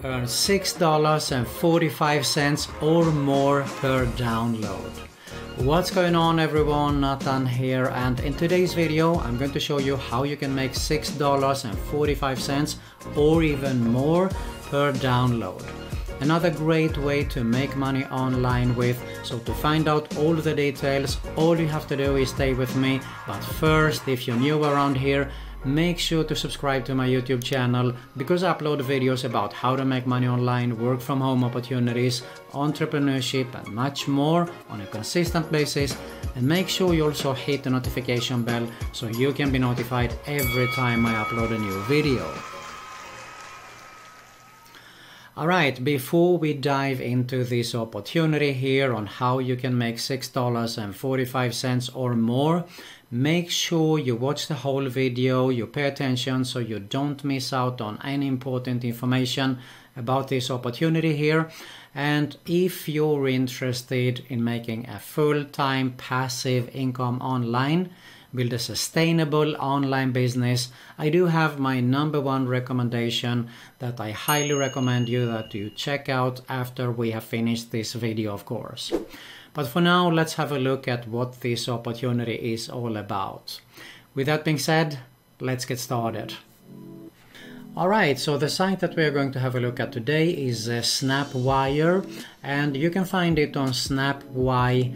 earn $6.45 or more per download. What's going on everyone, Nathan here, and in today's video I'm going to show you how you can make $6.45 or even more per download. Another great way to make money online with. So to find out all the details, all you have to do is stay with me. But first, if you're new around here, make sure to subscribe to my YouTube channel, because I upload videos about how to make money online, work from home opportunities, entrepreneurship and much more on a consistent basis. And make sure you also hit the notification bell so you can be notified every time I upload a new video. Alright, before we dive into this opportunity here on how you can make $6.45 or more, make sure you watch the whole video, you pay attention so you don't miss out on any important information about this opportunity here. And if you're interested in making a full-time passive income online, build a sustainable online business, I do have my #1 recommendation that I highly recommend you that you check out after we have finished this video, of course. But for now, let's have a look at what this opportunity is all about. With that being said, let's get started. Alright, so the site that we are going to have a look at today is Snapwire, and you can find it on snapwi.re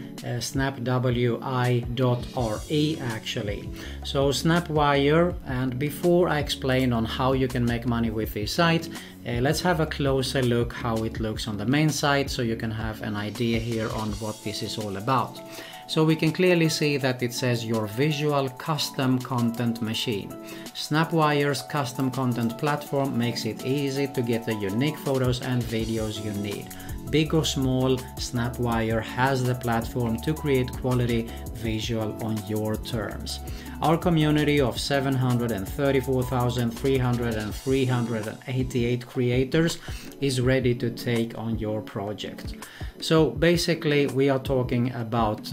actually. So Snapwire, and before I explain on how you can make money with this site, let's have a closer look how it looks on the main site so you can have an idea here on what this is all about. So we can clearly see that it says your visual custom content machine. Snapwire's custom content platform makes it easy to get the unique photos and videos you need. Big or small, Snapwire has the platform to create quality visual on your terms. Our community of 734,388 creators is ready to take on your project. So basically we are talking about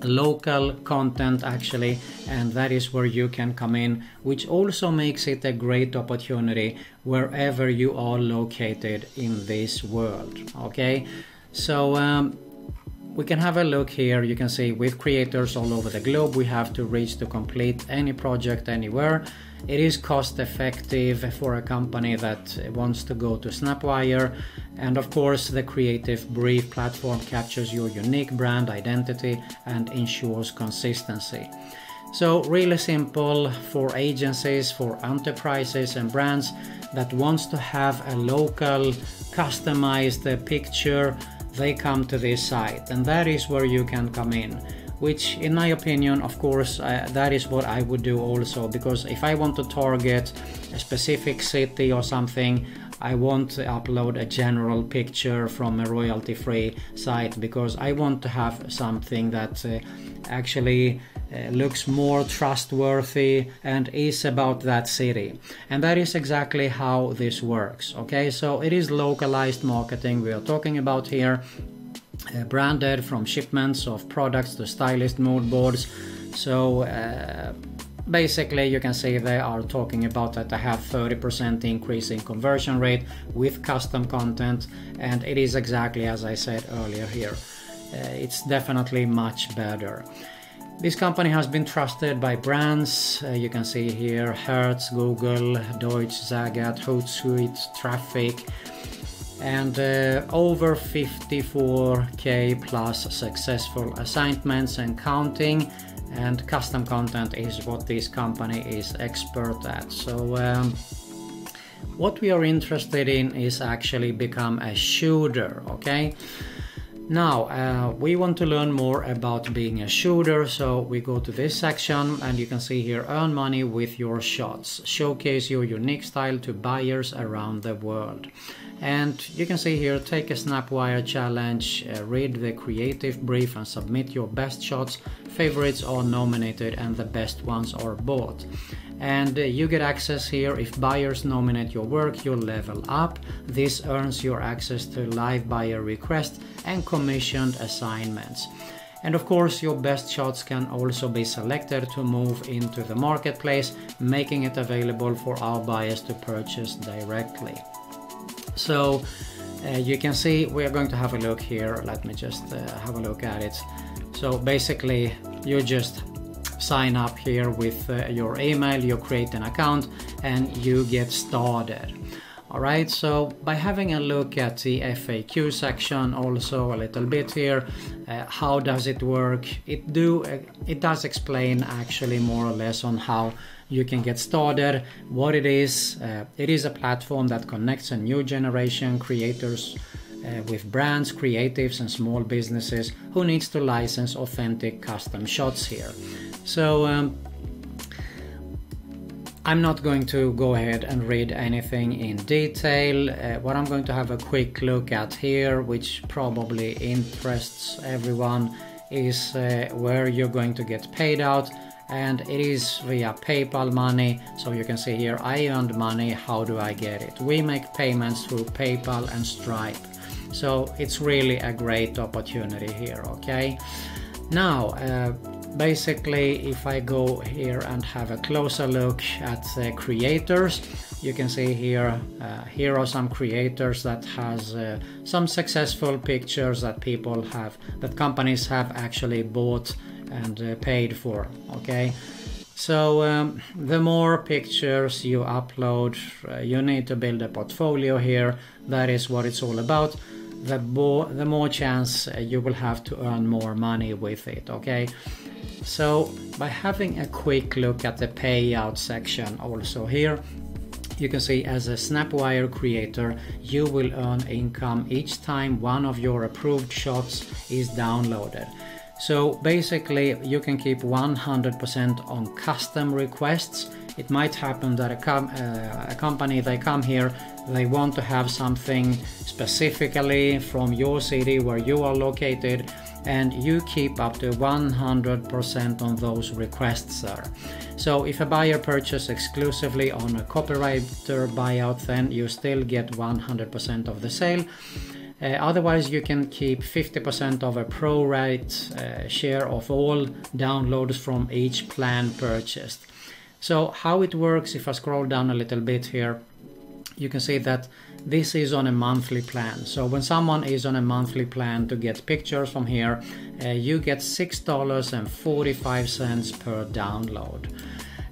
local content actually, and that is where you can come in, which also makes it a great opportunity wherever you are located in this world. Okay, so we can have a look here. You can see with creators all over the globe, we have to reach to complete any project anywhere. It is cost effective for a company that wants to go to Snapwire, and of course the creative brief platform captures your unique brand identity and ensures consistency. So really simple for agencies, for enterprises and brands that wants to have a local customized picture. They come to this site, and that is where you can come in, which in my opinion, of course, that is what I would do also, because if I want to target a specific city or something, I want to upload a general picture from a royalty-free site, because I want to have something that actually looks more trustworthy and is about that city. And that is exactly how this works. Okay, so it is localized marketing we are talking about here, branded from shipments of products to stylist mood boards. So basically you can see they are talking about that they have 30% increase in conversion rate with custom content, and it is exactly as I said earlier here. It's definitely much better. This company has been trusted by brands. You can see here Hertz, Google, Deutsche, Zagat, Hootsuite, Traffic, and over 54k plus successful assignments and counting. And custom content is what this company is expert at. So what we are interested in is actually become a shooter. Okay, now we want to learn more about being a shooter, so we go to this section and you can see here earn money with your shots, showcase your unique style to buyers around the world. And you can see here, take a Snapwire challenge, read the creative brief and submit your best shots. Favorites are nominated and the best ones are bought. And you get access here. If buyers nominate your work, you level up. This earns your access to live buyer requests and commissioned assignments. And of course, your best shots can also be selected to move into the marketplace, making it available for our buyers to purchase directly. So you can see we are going to have a look here. Let me just have a look at it. So basically you just sign up here with your email, you create an account and you get started. Alright, so by having a look at the FAQ section also a little bit here, how does it work? It does explain actually more or less on how you can get started, what it is. It is a platform that connects a new generation creators with brands, creatives and small businesses who needs to license authentic custom shots here. So I'm not going to go ahead and read anything in detail. What I'm going to have a quick look at here, which probably interests everyone, is where you're going to get paid out, and it is via PayPal money. So you can see here, I earned money, how do I get it? We make payments through PayPal and Stripe. So it's really a great opportunity here, okay? Now, basically, if I go here and have a closer look at the creators, you can see here, here are some creators that has some successful pictures that people have, that companies have actually bought and paid for, okay? So the more pictures you upload, you need to build a portfolio here. That is what it's all about. The more chance you will have to earn more money with it, okay? So by having a quick look at the payout section also here, you can see as a Snapwire creator, you will earn income each time one of your approved shots is downloaded. So basically you can keep 100% on custom requests. It might happen that a company, they come here, they want to have something specifically from your city where you are located, and you keep up to 100% on those requests there. So if a buyer purchases exclusively on a copywriter buyout, then you still get 100% of the sale. Otherwise you can keep 50% of a pro-rate share of all downloads from each plan purchased. So how it works, if I scroll down a little bit here, you can see that this is on a monthly plan. So when someone is on a monthly plan to get pictures from here, you get $6.45 per download.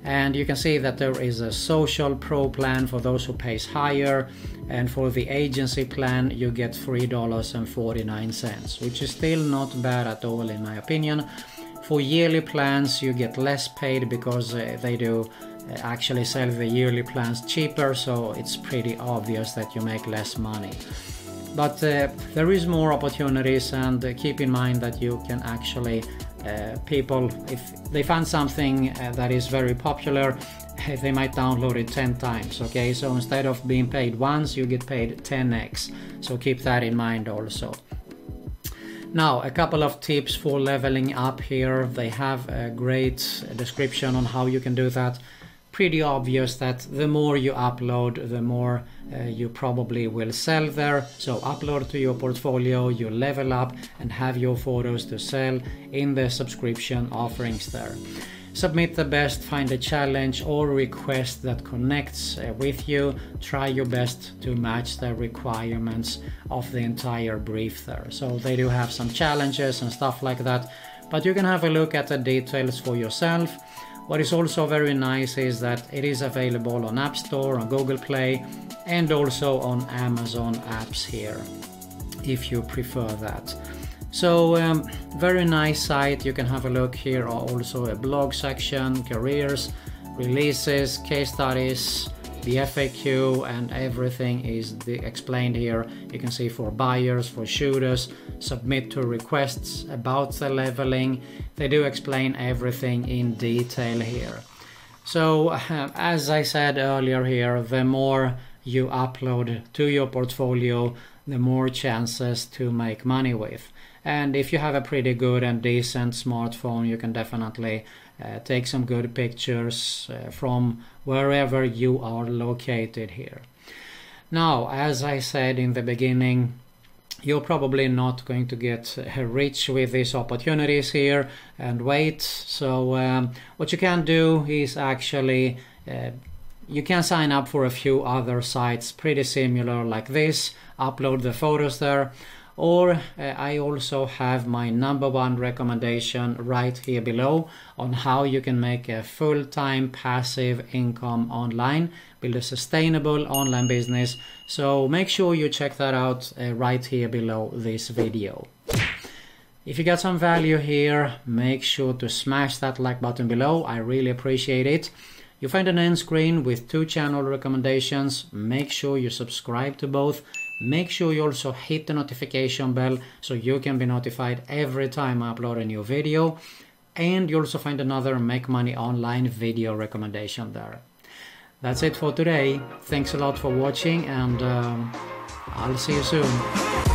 And you can see that there is a social pro plan for those who pays higher, and for the agency plan you get $3.49, which is still not bad at all in my opinion. For yearly plans you get less paid because they do actually sell the yearly plans cheaper, so it's pretty obvious that you make less money. But there is more opportunities, and keep in mind that you can actually people, if they find something that is very popular, they might download it 10 times, okay? So instead of being paid once, you get paid 10x, so keep that in mind also. Now, a couple of tips for leveling up here. They have a great description on how you can do that. Pretty obvious that the more you upload, the more you probably will sell there. So upload to your portfolio, you level up and have your photos to sell in the subscription offerings there. Submit the best, find a challenge or request that connects with you. Try your best to match the requirements of the entire brief there. So they do have some challenges and stuff like that, but you can have a look at the details for yourself. What is also very nice is that it is available on App Store, on Google Play, and also on Amazon apps here, if you prefer that. So very nice site. You can have a look here. Also a blog section, careers, releases, case studies, the FAQ, and everything is explained here. You can see for buyers, for shooters, submit to requests, about the leveling. They do explain everything in detail here. So as I said earlier here, the more you upload to your portfolio, the more chances to make money with. And if you have a pretty good and decent smartphone, you can definitely take some good pictures from wherever you are located here. Now, as I said in the beginning, you're probably not going to get rich with these opportunities here and wait. So what you can do is actually you can sign up for a few other sites pretty similar like this, upload the photos there. Or I also have my #1 recommendation right here below on how you can make a full-time passive income online, build a sustainable online business. So make sure you check that out right here below this video. If you got some value here, make sure to smash that like button below. I really appreciate it. You find an end screen with 2 channel recommendations. Make sure you subscribe to both. Make sure you also hit the notification bell so you can be notified every time I upload a new video. And you also find another Make Money Online video recommendation there. That's it for today. Thanks a lot for watching, and I'll see you soon.